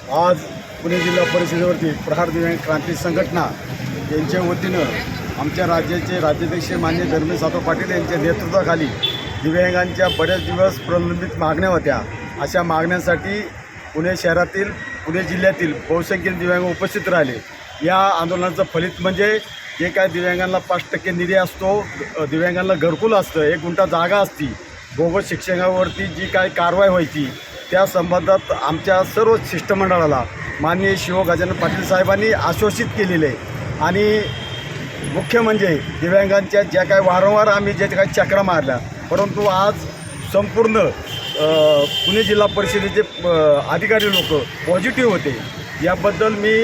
आज पुणे जिल्हा परिषदेवरती प्रहार दिव्यांग क्रांती संघटना यांच्या वतीनं आमच्या राज्याचे राज्याध्यक्ष माननीय धर्मेश सातव पाटील यांच्या नेतृत्वाखाली दिव्यांगांच्या बऱ्याच दिवस प्रलंबित मागण्या होत्या। अशा मागण्यांसाठी पुणे शहरातील पुणे जिल्ह्यातील बहुसंख्य दिव्यांग उपस्थित राहिले। या आंदोलनाचं फलित म्हणजे जे काय दिव्यांगांना 5% निधी असतो, दिव्यांगांना घरकुल असतं, 1 गुंठा जागा असती, बोगस शिक्षकावरती जी काय कारवाई व्हायची त्या संबंधात आमच्या सर्व शिष्टमंडळाला माननीय शिव गजानन पाटील साहेबांनी आश्वासित केलेले आहे। आणि मुख्य म्हणजे दिव्यांगांच्या ज्या काय वारंवार आम्ही ज्या काही चक्रा मारल्या, परंतु आज संपूर्ण पुणे जिल्हा परिषदेचे अधिकारी लोक पॉझिटिव्ह होते। याबद्दल मी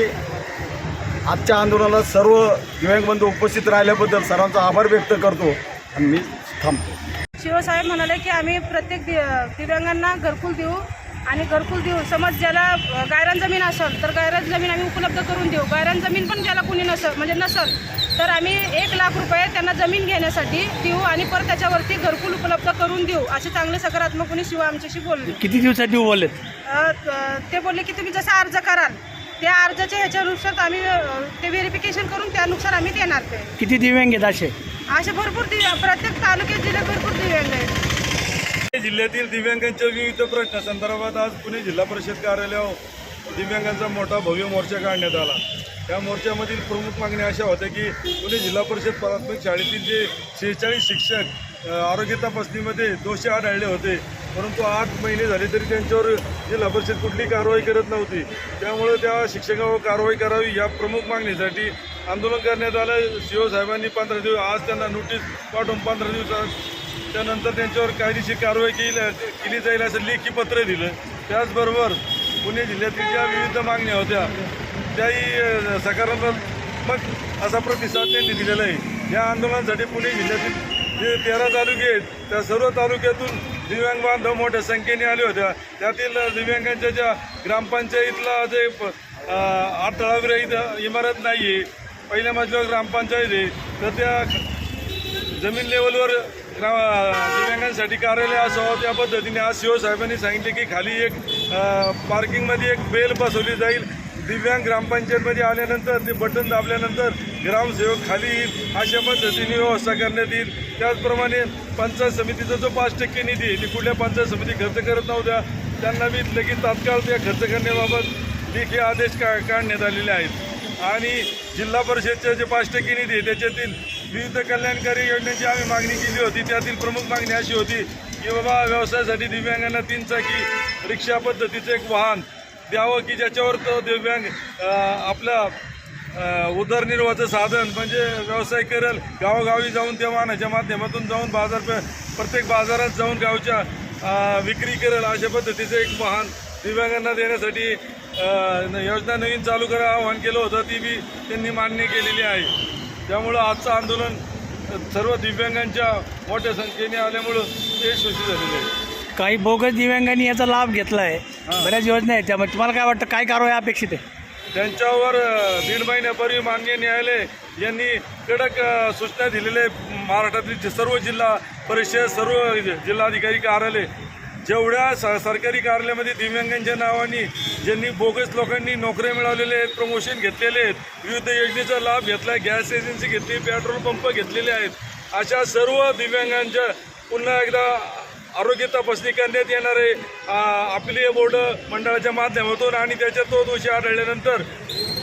आजच्या आंदोलनाला सर्व दिव्यांग बंधू उपस्थित राहिल्याबद्दल सर्वांचा आभार व्यक्त करतो आणि मी थांबतो। शिवसाहेब म्हणाले की आम्ही प्रत्येक दिव्यांगांना घरकुल देऊ आणि घरकुल देऊ। समज ज्याला गायरान जमीन असेल तर गायरान जमीन आम्ही उपलब्ध करून देऊ। गायरान जमीन पण ज्याला कुणी नसेल तर आम्ही 1 लाख रुपये त्यांना जमीन घेण्यासाठी देऊ आणि परत त्याच्यावरती घरकुल उपलब्ध करून देऊ, असे चांगले सकारात्मकपणे शिव आमच्याशी बोलले। किती दिवसात बोलले ते बोलले की तुम्ही जसा अर्ज कराल त्या अर्जाच्या ह्याच्यानुसार आम्ही ते व्हेरिफिकेशन करून त्यानुसार आम्ही देणार। ते किती दिव्यांग आहेत असे भरपूर प्रत्येक तालुक्यात जिल्ह्यात भरपूर दिव्यांग आहेत। जिल्ह्यातील दिव्यांगांच्या विविध प्रश्नासंदर्भात आज पुणे जिल्हा परिषद कार्यालयावर दिव्यांगांचा मोठा भव्य मोर्चा काढण्यात आला। त्या मोर्चामधील प्रमुख मागण्या अशा होत्या की पुणे जिल्हा परिषद प्राथमिक शाळेतील जे 46 शिक्षक आरोग्य तपासणीमध्ये दोषी आढळले होते, परंतु 8 महिने झाले तरी त्यांच्यावर जिल्हा परिषद कुठली कारवाई करत नव्हती। त्यामुळे त्या शिक्षकावर कारवाई करावी या प्रमुख मागणीसाठी आंदोलन करण्यात आलं। शिवसाहेबांनी 15 दिवस आज त्यांना नोटीस पाठवून 15 दिवसात त्यानंतर त्यांच्यावर कायदेशीर कारवाई केली जाईल असं लेखी पत्र दिलं। त्याचबरोबर पुणे जिल्ह्यातील ज्या विविध मागण्या होत्या त्याही सकारात्मक असा प्रतिसाद त्यांनी दिलेला आहे। या आंदोलनासाठी पुणे जिल्ह्यातील जे 13 तालुके आहेत त्या सर्व तालुक्यातून दिव्यांग बांधव मोठ्या संख्येने आले होत्या। त्यातील दिव्यांगांच्या ज्या ग्रामपंचायतीतला जे 8 तळाविरहित इमारत नाही आहे, पहिल्या मजल्यावर ग्रामपंचायत आहे, तर त्या जमीन लेवलवर दिव्यांगांसाठी कार्यालय असावं त्या पद्धतीने आज शिवसाहेबांनी सांगितले की खाली एक पार्किंगमध्ये एक बेल बसवली जाईल। दिव्यांग ग्रामपंचायतमध्ये आल्यानंतर ते बटन दाबल्यानंतर ग्रामसेवक खाली येईल, अशा पद्धतीने व्यवस्था करण्यात येईल। त्याचप्रमाणे पंचायत समितीचा जो 5% निधी आहे ती कुठल्या पंचायत समिती खर्च करत नव्हत्या, त्यांना बी लगेच तात्काळ त्या खर्च करण्याबाबत लेखी आदेश काढण्यात आलेले आहेत। आणि जिल्हा परिषदचे जे 5% निधी आहे त्याच्यातील विविध कल्याणकारी योजनेची आम्ही मागणी केली होती। त्यातील प्रमुख मागणी अशी होती की बाबा व्यवसायासाठी दिव्यांगांना 3 चाकी रिक्षा पद्धतीचं एक वाहन द्यावं की ज्याच्यावर तो दिव्यांग आपला उदरनिर्वाहाचं साधन म्हणजे व्यवसाय करेल, गावोगावी जाऊन त्या वाहनाच्या माध्यमातून जाऊन प्रत्येक बाजारात जाऊन गावच्या विक्री करेल, अशा पद्धतीचं एक वाहन दिव्यांगांना देण्यासाठी योजना नवीन चालू करा आवाहन केलं होतं, ती बी त्यांनी मान्य केलेली आहे। त्यामुळं आजचं आंदोलन सर्व दिव्यांगांच्या मोठ्या संख्येने आल्यामुळं ते यशस्वी झालेलं आहे। काही बोगस दिव्यांगांनी याचा लाभ घेतला आहे, बऱ्याच योजना आहेत, त्यामुळे तुम्हाला काय वाटतं काय कारवाई अपेक्षित आहे? त्यांच्यावर 1.5 महिन्यापूर्वी माननीय न्यायालय यांनी कडक सूचना दिलेल्या आहे। महाराष्ट्रातील सर्व जिल्हा परिषद, सर्व जिल्हाधिकारी कार्यालय, जेवढ्या सरकारी कार्यालयामध्ये दिव्यांगांच्या नावाने ज्यांनी बोगस लोकांनी नोकऱ्या मिळवलेल्या आहेत, प्रमोशन घेतलेले आहेत, विविध योजनेचा लाभ घेतला आहे, गॅस एजन्सी घेतली, पेट्रोल पंप घेतलेले आहेत, अशा सर्व दिव्यांगांच्या पुन्हा एकदा आरोग्य तपासणी करण्यात येणार आहे अपिलीय बोर्ड मंडळाच्या माध्यमातून। आणि त्याच्यात तो दोषी आढळल्यानंतर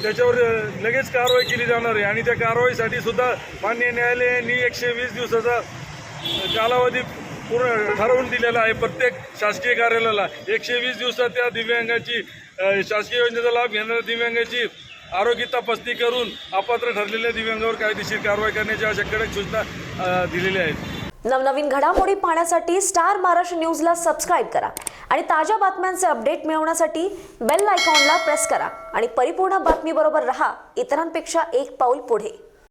त्याच्यावर लगेच कारवाई केली जाणार आहे। आणि त्या कारवाईसाठी सुद्धा माननीय न्यायालयाने 120 दिवसाचा कालावधी पूर्ण ठरवून दिलेला आहे। प्रत्येक शासकीय कार्यालयाला 120 दिवसात त्या दिव्यांगाची शासकीय योजनेचा लाभ घेणाऱ्या दिव्यांगाची आरोग्य तपासणी करून अपात्र ठरलेल्या दिव्यांगावर कायदेशीर कारवाई करण्याची अशा कडक सूचना दिलेल्या आहेत। नवनवीन घडामोडी पाहण्यासाठी स्टार महाराष्ट्र न्यूजला सबस्क्राइब करा आणि ताज्या बातम्यांचे अपडेट मिळवण्यासाठी बेल आयकॉनला प्रेस करा आणि परिपूर्ण बातमीबरोबर रहा, इतरांपेक्षा एक पाऊल पुढे।